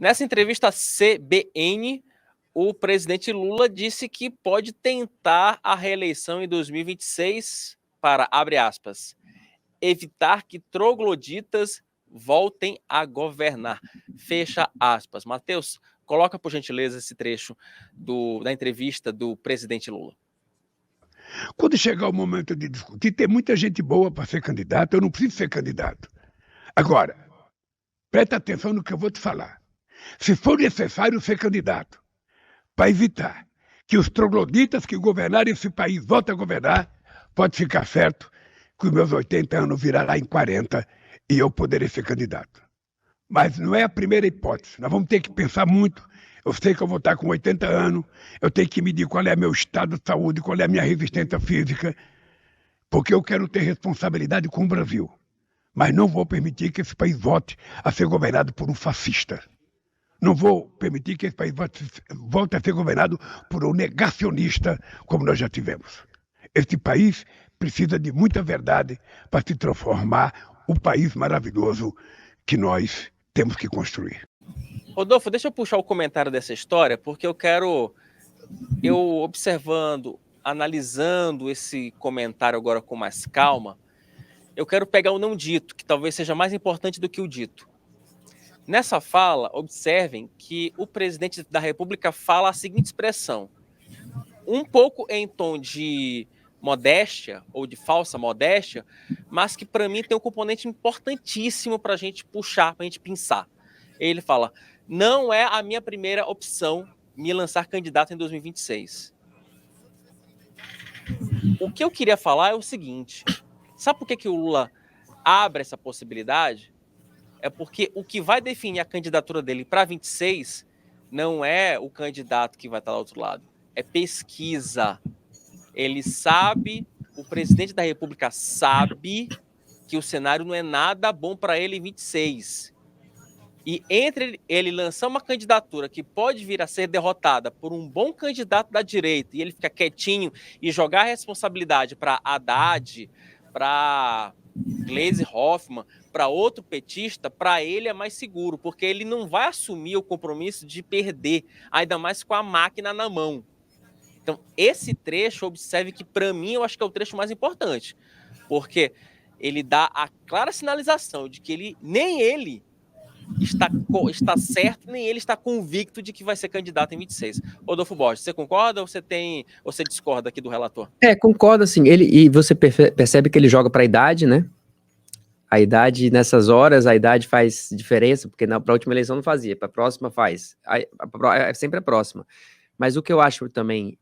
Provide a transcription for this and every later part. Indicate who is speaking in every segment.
Speaker 1: Nessa entrevista à CBN, o presidente Lula disse que pode tentar a reeleição em 2026 para, abre aspas, evitar que trogloditas voltem a governar. Fecha aspas. Matheus, coloca por gentileza esse trecho da entrevista do presidente Lula.
Speaker 2: Quando chegar o momento de discutir, tem muita gente boa para ser candidato, eu não preciso ser candidato. Agora, presta atenção no que eu vou te falar. Se for necessário ser candidato, para evitar que os trogloditas que governarem esse país voltem a governar, pode ficar certo que os meus 80 anos virará em 40 e eu poderei ser candidato. Mas não é a primeira hipótese, nós vamos ter que pensar muito. Eu sei que eu vou estar com 80 anos, eu tenho que medir qual é meu estado de saúde, qual é a minha resistência física, porque eu quero ter responsabilidade com o Brasil. Mas não vou permitir que esse país volte a ser governado por um fascista. Não vou permitir que esse país volte a ser governado por um negacionista, como nós já tivemos. Este país precisa de muita verdade para se transformar o país maravilhoso que nós temos que construir.
Speaker 1: Rodolfo, deixa eu puxar o comentário dessa história, porque eu observando, analisando esse comentário agora com mais calma, eu quero pegar o não dito, que talvez seja mais importante do que o dito. Nessa fala, observem que o presidente da República fala a seguinte expressão, um pouco em tom de modéstia ou de falsa modéstia, mas que para mim tem um componente importantíssimo para a gente puxar, para a gente pensar. Ele fala, não é a minha primeira opção me lançar candidato em 2026. O que eu queria falar é o seguinte, sabe por que o Lula abre essa possibilidade? É porque o que vai definir a candidatura dele para 26 não é o candidato que vai estar lá do outro lado, é pesquisa. Ele sabe, o presidente da República sabe que o cenário não é nada bom para ele em 26. E entre ele lançar uma candidatura que pode vir a ser derrotada por um bom candidato da direita e ele ficar quietinho e jogar a responsabilidade para Haddad, para Gleisi Hoffmann, para outro petista, para ele é mais seguro, porque ele não vai assumir o compromisso de perder, ainda mais com a máquina na mão. Então, esse trecho, observe que, para mim, eu acho que é o trecho mais importante, porque ele dá a clara sinalização de que nem ele está certo, nem ele está convicto de que vai ser candidato em 26. Rodolfo Borges, você concorda ou você discorda aqui do relator?
Speaker 3: Concordo, assim, e você percebe que ele joga para a idade, né? A idade, nessas horas, a idade faz diferença, porque para a última eleição não fazia, para a próxima faz. É sempre a próxima. Mas o que eu acho também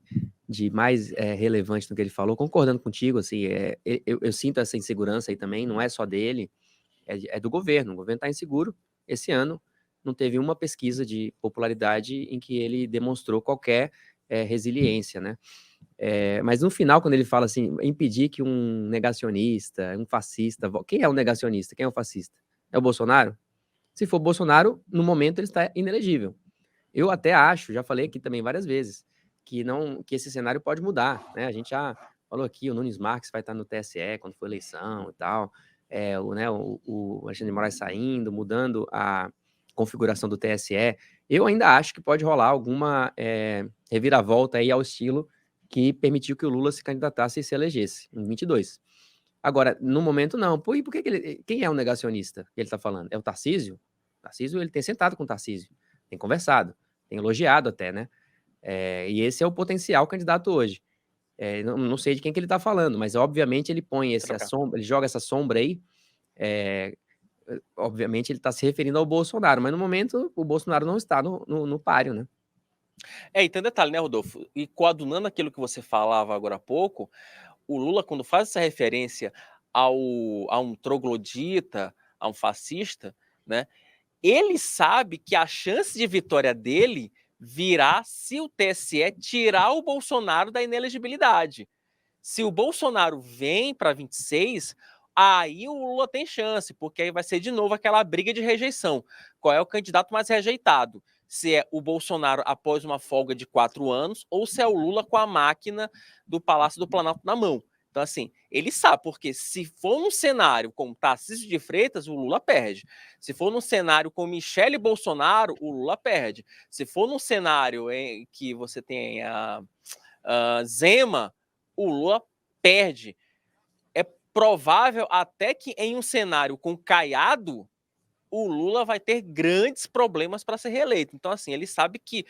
Speaker 3: de mais relevante no que ele falou, concordando contigo, assim, eu sinto essa insegurança aí também, não é só dele, é do governo. O governo está inseguro. Esse ano não teve uma pesquisa de popularidade em que ele demonstrou qualquer resiliência, né? Mas no final, quando ele fala assim, impedir que um negacionista, um fascista... Quem é o negacionista? Quem é o fascista? É o Bolsonaro? Se for Bolsonaro, no momento ele está inelegível. Eu até acho, já falei aqui também várias vezes, que esse cenário pode mudar, né? A gente já falou aqui, o Nunes Marques vai estar no TSE quando for eleição e tal, o Alexandre de Moraes saindo, mudando a configuração do TSE. Eu ainda acho que pode rolar alguma reviravolta aí ao estilo que permitiu que o Lula se candidatasse e se elegesse em 22. Agora, no momento, não. Por que quem é o negacionista que ele está falando? É o Tarcísio? O Tarcísio, ele tem sentado com o Tarcísio, tem conversado, tem elogiado até, né? E esse é o potencial candidato hoje. Não sei de quem que ele está falando, mas obviamente ele põe ele joga essa sombra aí. Obviamente ele está se referindo ao Bolsonaro, mas no momento o Bolsonaro não está no páreo, né?
Speaker 1: E tem um detalhe, né, Rodolfo? E coadunando aquilo que você falava agora há pouco, o Lula, quando faz essa referência a um troglodita, a um fascista, né? Ele sabe que a chance de vitória dele virá se o TSE tirar o Bolsonaro da inelegibilidade. Se o Bolsonaro vem para 26, aí o Lula tem chance, porque aí vai ser de novo aquela briga de rejeição. Qual é o candidato mais rejeitado? Se é o Bolsonaro após uma folga de 4 anos ou se é o Lula com a máquina do Palácio do Planalto na mão. Então, assim, ele sabe, porque se for num cenário com Tarcísio de Freitas, o Lula perde. Se for num cenário com Michele Bolsonaro, o Lula perde. Se for num cenário em que você tem a Zema, o Lula perde. É provável até que em um cenário com Caiado, o Lula vai ter grandes problemas para ser reeleito. Então, assim, ele sabe que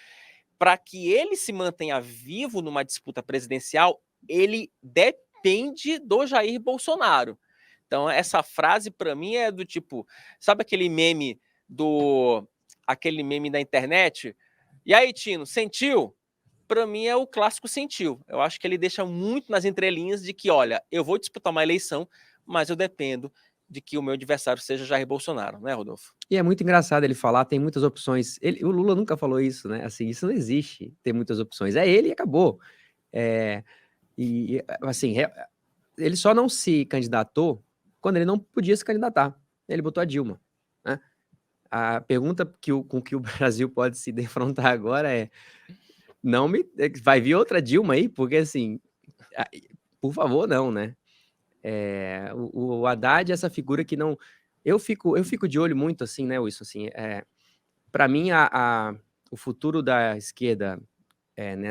Speaker 1: para que ele se mantenha vivo numa disputa presidencial, ele depende do Jair Bolsonaro. Então, essa frase, para mim, é do tipo... Sabe aquele meme da internet? E aí, Tino, sentiu? Para mim, é o clássico sentiu. Eu acho que ele deixa muito nas entrelinhas de que, olha, eu vou disputar uma eleição, mas eu dependo de que o meu adversário seja Jair Bolsonaro, né, Rodolfo?
Speaker 3: E é muito engraçado ele falar, tem muitas opções. O Lula nunca falou isso, né? Assim, isso não existe, tem muitas opções. É ele e acabou. Assim, ele só não se candidatou quando ele não podia se candidatar. Ele botou a Dilma, né? A pergunta com que o Brasil pode se defrontar agora é: vai vir outra Dilma aí? Porque, assim, por favor, não, né? O Haddad é essa figura que não... Eu fico de olho muito, assim, né, Wilson? Assim, para mim, o futuro da esquerda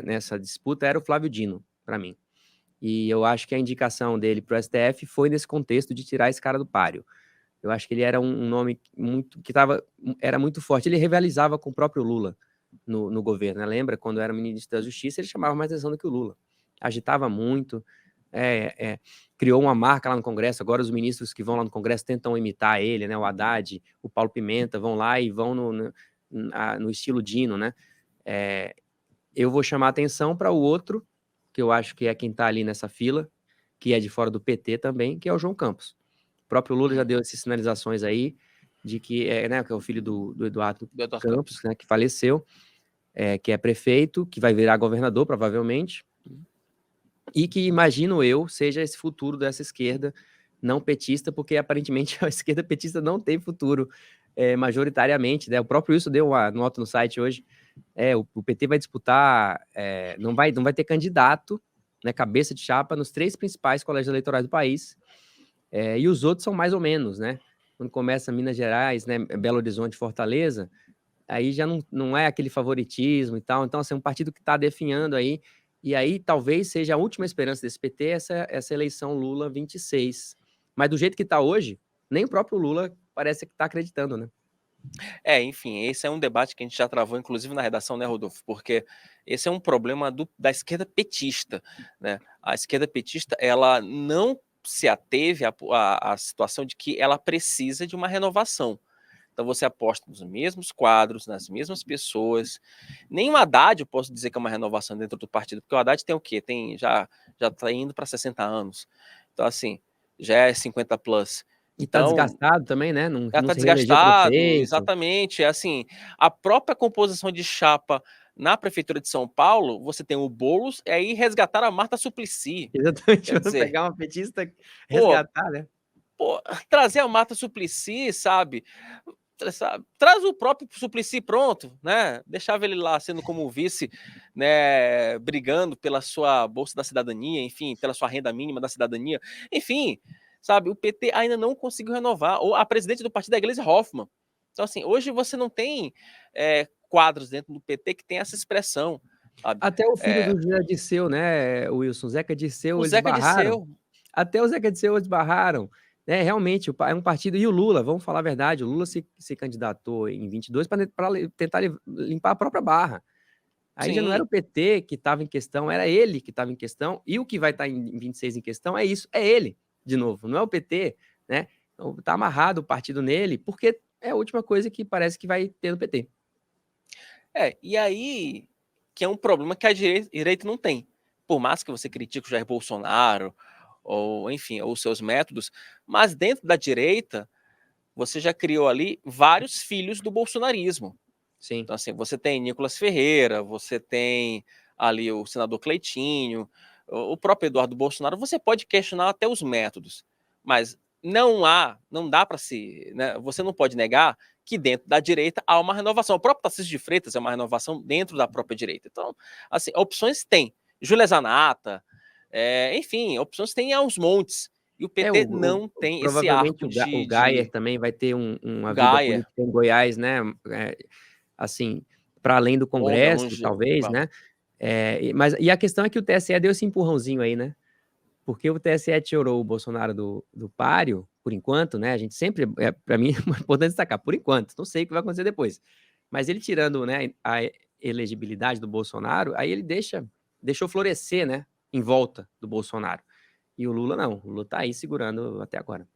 Speaker 3: nessa disputa era o Flávio Dino, para mim. E eu acho que a indicação dele para o STF foi nesse contexto de tirar esse cara do páreo. Eu acho que ele era um nome era muito forte. Ele rivalizava com o próprio Lula no governo, né? Lembra? Quando era ministro da Justiça, ele chamava mais atenção do que o Lula. Agitava muito, criou uma marca lá no Congresso. Agora os ministros que vão lá no Congresso tentam imitar ele, né? O Haddad, o Paulo Pimenta, vão lá e vão no estilo Dino, né? Eu vou chamar atenção para o outro, que eu acho que é quem está ali nessa fila, que é de fora do PT também, que é o João Campos. O próprio Lula já deu essas sinalizações aí, de que é o filho do Eduardo Campos, né, que faleceu, que é prefeito, que vai virar governador, provavelmente, e que, imagino eu, seja esse futuro dessa esquerda não petista, porque aparentemente a esquerda petista não tem futuro majoritariamente, né? O próprio Wilson deu uma nota no site hoje. O PT vai disputar, não vai ter candidato, né, cabeça de chapa, nos 3 principais colégios eleitorais do país, e os outros são mais ou menos, né? Quando começa Minas Gerais, né, Belo Horizonte, Fortaleza, aí já não é aquele favoritismo e tal. Então, assim, um partido que está definhando aí, e aí talvez seja a última esperança desse PT, essa eleição Lula 26. Mas do jeito que está hoje, nem o próprio Lula parece que está acreditando, né?
Speaker 1: Enfim, esse é um debate que a gente já travou, inclusive na redação, né, Rodolfo? Porque esse é um problema da esquerda petista, né? A esquerda petista, ela não se ateve à situação de que ela precisa de uma renovação. Então você aposta nos mesmos quadros, nas mesmas pessoas. Nem o Haddad eu posso dizer que é uma renovação dentro do partido, porque o Haddad tem o quê? Já está indo para 60 anos. Então, assim, já é 50 plus.
Speaker 3: E tá desgastado também, né? Não
Speaker 1: tá
Speaker 3: se reelegeu
Speaker 1: desgastado,
Speaker 3: prefeito.
Speaker 1: exatamente. Assim, a própria composição de chapa na Prefeitura de São Paulo, você tem o Boulos, e aí resgataram a Marta Suplicy.
Speaker 3: Exatamente, vamos pegar uma petista, resgatar, né?
Speaker 1: Trazer a Marta Suplicy, sabe? Traz o próprio Suplicy pronto, né? Deixava ele lá sendo como vice, né? Brigando pela sua Bolsa da Cidadania, enfim, pela sua renda mínima da cidadania. Enfim, sabe? O PT ainda não conseguiu renovar. Ou a presidente do partido é a Gleisi Hoffmann. Então, assim, hoje você não tem quadros dentro do PT que tem essa expressão. Sabe?
Speaker 3: Até o filho do José Dirceu, né, Wilson? Zeca Dirceu, eles barraram. Até o Zeca Dirceu eles barraram. Realmente, é um partido... E o Lula, vamos falar a verdade, o Lula se candidatou em 22 para tentar limpar a própria barra. Aí já não era o PT que estava em questão, era ele que estava em questão, e o que vai estar em 26 em questão é isso, é ele, de novo, não é o PT, né? Então, tá amarrado o partido nele, porque é a última coisa que parece que vai ter no PT.
Speaker 1: E aí, que é um problema que a direita não tem. Por mais que você critique o Jair Bolsonaro, ou enfim, os seus métodos, mas dentro da direita, você já criou ali vários filhos do bolsonarismo.
Speaker 3: Sim.
Speaker 1: Então, assim, você tem Nicolas Ferreira, você tem ali o senador Cleitinho, o próprio Eduardo Bolsonaro. Você pode questionar até os métodos, mas não dá para né, você não pode negar que dentro da direita há uma renovação. O próprio Tarcísio de Freitas é uma renovação dentro da própria direita. Então, assim, opções tem. Júlia Zanata, Enfim, opções tem aos montes. E o PT não tem esse
Speaker 3: provavelmente
Speaker 1: arco
Speaker 3: o Gayer também vai ter uma vida
Speaker 1: Gayer.
Speaker 3: política em Goiás, né? Assim, para além do Congresso, talvez, né? Mas a questão é que o TSE deu esse empurrãozinho aí, né? Porque o TSE tirou o Bolsonaro do páreo, por enquanto, né? A gente sempre, para mim, é importante destacar, por enquanto, não sei o que vai acontecer depois. Mas ele tirando, né, a elegibilidade do Bolsonaro, aí ele deixou florescer, né, em volta do Bolsonaro. E o Lula não, o Lula tá aí segurando até agora.